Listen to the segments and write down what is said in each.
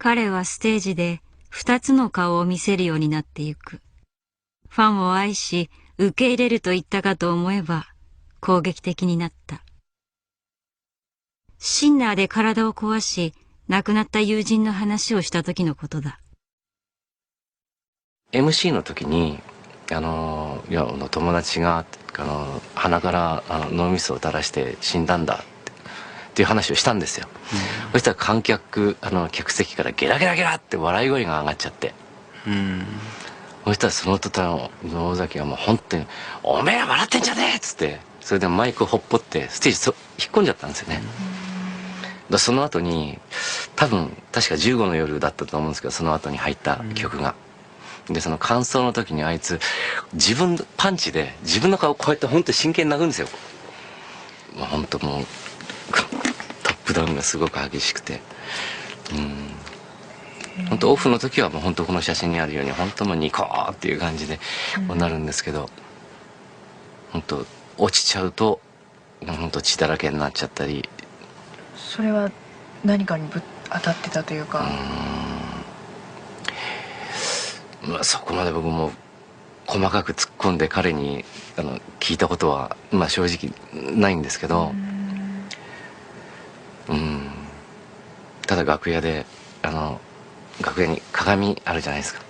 彼はステージで二つの顔を見せるようになってゆく。ファンを愛し受け入れると言ったかと思えば攻撃的になった。シンナーで体を壊し亡くなった友人の話をした時のことだ。MC の時に友達が鼻から脳みそを垂らして死んだんだっていう話をしたんですよ。そしたら観客客席からゲラゲラゲラって笑い声が上がっちゃって、そしたらその途端野崎がもう本当に「おめえら笑ってんじゃねえ!」っつって、それでマイクをほっぽってステージ引っ込んじゃったんですよね。その後に確か15の夜だったと思うんですけど、その後に入った曲が。でその感想の時にあいつパンチで自分の顔こうやって本当に真剣に殴るんですよ。本当もうトップダウンがすごく激しくて、本当オフの時はもう本当この写真にあるように本当もうニコーっていう感じでなるんですけど、本当落ちちゃうと本当血だらけになっちゃったり。それは何かに当たってたというか。そこまで僕も細かく突っ込んで彼に聞いたことは正直ないんですけど、ただ楽屋で楽屋に鏡あるじゃないですか。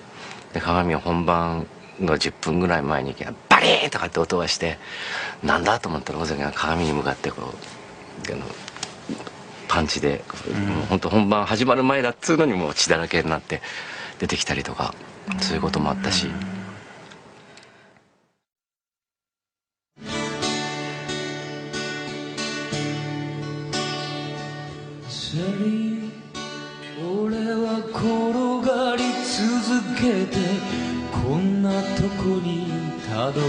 で鏡を本番の10分ぐらい前にバリーンとかって音がして、なんだと思ったら尾崎が鏡に向かってパンチで本当本番始まる前だっつうのにもう血だらけになって出てきたりとか、そういうこともあったし。俺は転がり続けてこんなとこにたど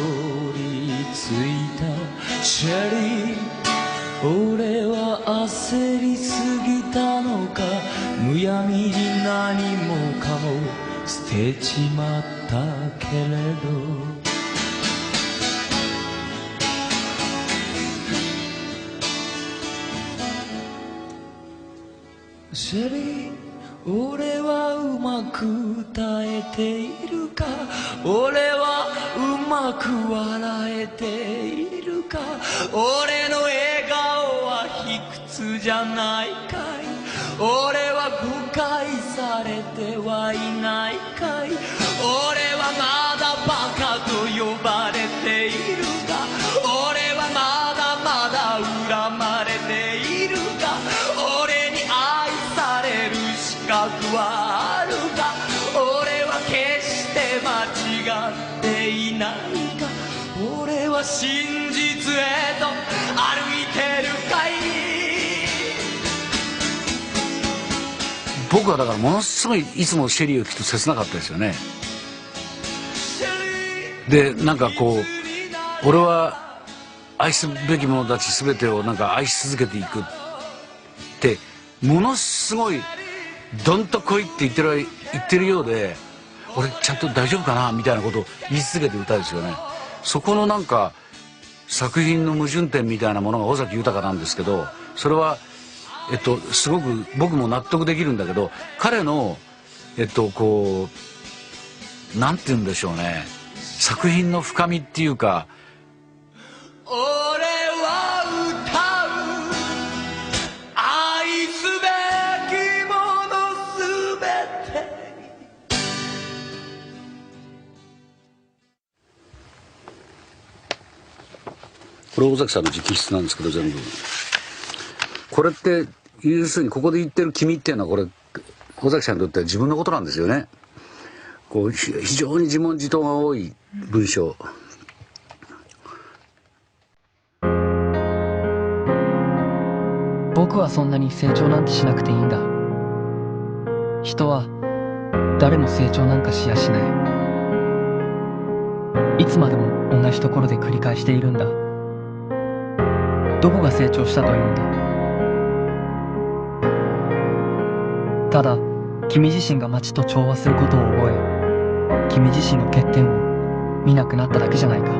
り着いた。シェリー、俺は焦りすぎたのか、むやみに何もかも捨てちまったけれど、シェリー、俺はうまく耐えているか、俺はうまく笑えているか、俺の笑顔は卑屈じゃないかい、俺は誤解されてはいないかい、俺はまだバカと呼ばれているか、俺はまだまだ恨まれているか、俺に愛される資格はあるか、俺は決して間違っていないか、俺は真実へと歩いてるかい。僕はだからものすごいいつもシェリーを聴くと切なかったですよね。でなんか俺は愛すべき者たち全てを愛し続けていくってものすごいどんと来いって言ってるようで、俺ちゃんと大丈夫かなみたいなことを言い続けてる歌ですよね。そこの作品の矛盾点みたいなものが尾崎豊なんですけど、それはすごく僕も納得できるんだけど、彼のなんて言うんでしょうね、作品の深みっていうか。俺は歌う愛すべきものすべて。これ尾崎さんの直筆なんですけど、全部これって要するにここで言ってる君っていうのはこれ尾崎さんにとっては自分のことなんですよね。非常に自問自答が多い文章。僕はそんなに成長なんてしなくていいんだ。人は誰も成長なんかしやしない。いつまでも同じところで繰り返しているんだ。どこが成長したというんだ。ただ君自身が街と調和することを覚え、君自身の欠点を見なくなっただけじゃないか。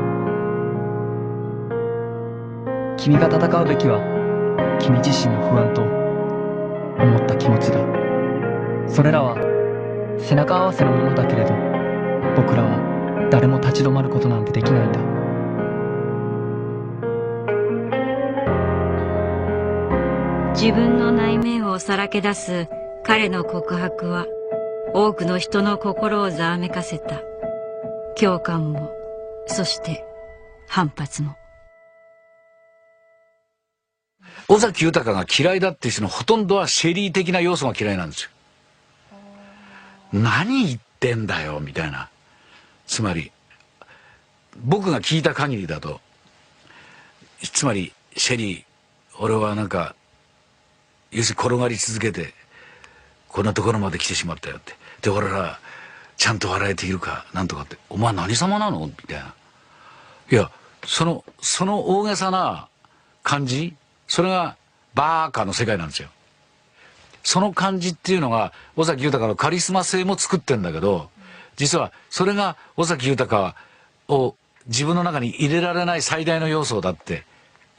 君が戦うべきは君自身の不安と思った気持ちだ。それらは背中合わせのものだけれど、僕らは誰も立ち止まることなんてできないんだ。自分の内面をさらけ出す彼の告白は多くの人の心をざわめかせた。共感も、そして反発も。尾崎豊が嫌いだっていう人のほとんどはシェリー的な要素が嫌いなんですよ。何言ってんだよみたいな。つまり僕が聞いた限りだと、つまりシェリー、俺はなんか要するに転がり続けてこんなところまで来てしまったよって。で俺らちゃんと笑えているかなんとかって、お前何様なのみたいな。いやその大げさな感じ、それがバーカの世界なんですよ。その感じっていうのが尾崎豊のカリスマ性も作ってんだけど、実はそれが尾崎豊を自分の中に入れられない最大の要素だって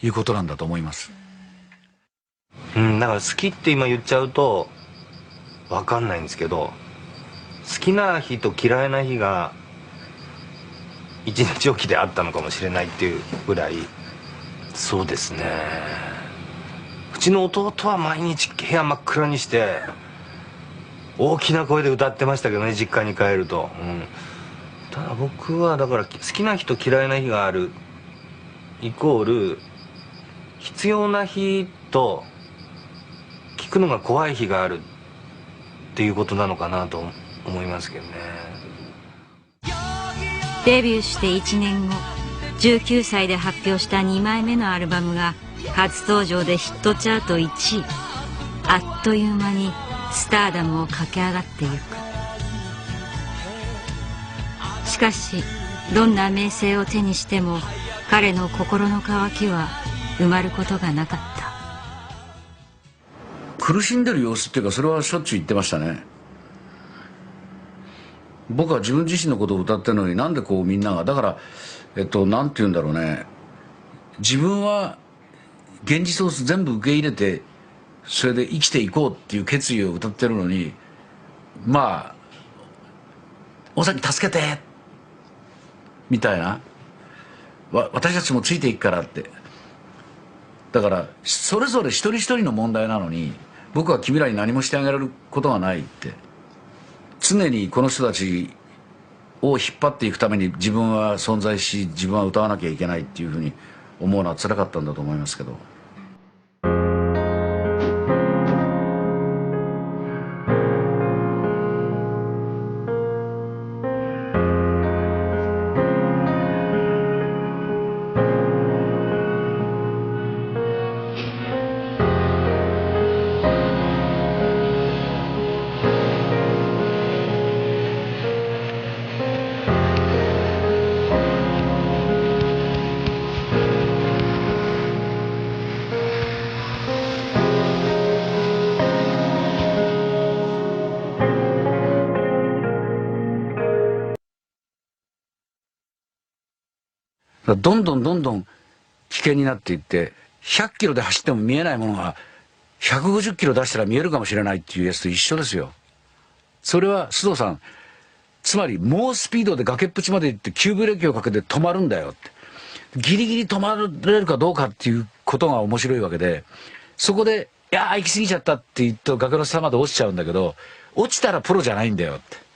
いうことなんだと思います。だから好きって今言っちゃうと分かんないんですけど、好きな日と嫌いな日が一日おきであったのかもしれないっていうぐらい。そうですね、うちの弟は毎日部屋真っ暗にして大きな声で歌ってましたけどね、実家に帰ると。ただ僕はだから好きな日と嫌いな日があるイコール必要な日と聞くのが怖い日があるっていうことなのかなと思いますけどね。デビューして1年後、19歳で発表した2枚目のアルバムが初登場でヒットチャート1位。あっという間にスターダムを駆け上がってゆく。しかしどんな名声を手にしても彼の心の渇きは埋まることがなかった。苦しんでる様子っていうか、それはしょっちゅう言ってましたね。僕は自分自身のことを歌ってるのに、なんでこうみんなが、だからなんて言うんだろうね、自分は現実を全部受け入れてそれで生きていこうっていう決意を歌ってるのに、まあ尾崎助けてみたいな、私たちもついていくからって。だからそれぞれ一人一人の問題なのに、僕は君らに何もしてあげられることがないって。常にこの人たちを引っ張っていくために自分は存在し、自分は歌わなきゃいけないっていうふうに思うのは辛かったんだと思いますけど。どんどん危険になっていって、100キロで走っても見えないものが150キロ出したら見えるかもしれないっていうやつと一緒ですよ。それは須藤さん、つまり猛スピードで崖っぷちまで行って急ブレーキをかけて止まるんだよって。ギリギリ止まれるかどうかっていうことが面白いわけで、そこで「いやー行き過ぎちゃった」って言って崖の下まで落ちちゃうんだけど、落ちたらプロじゃないんだよって。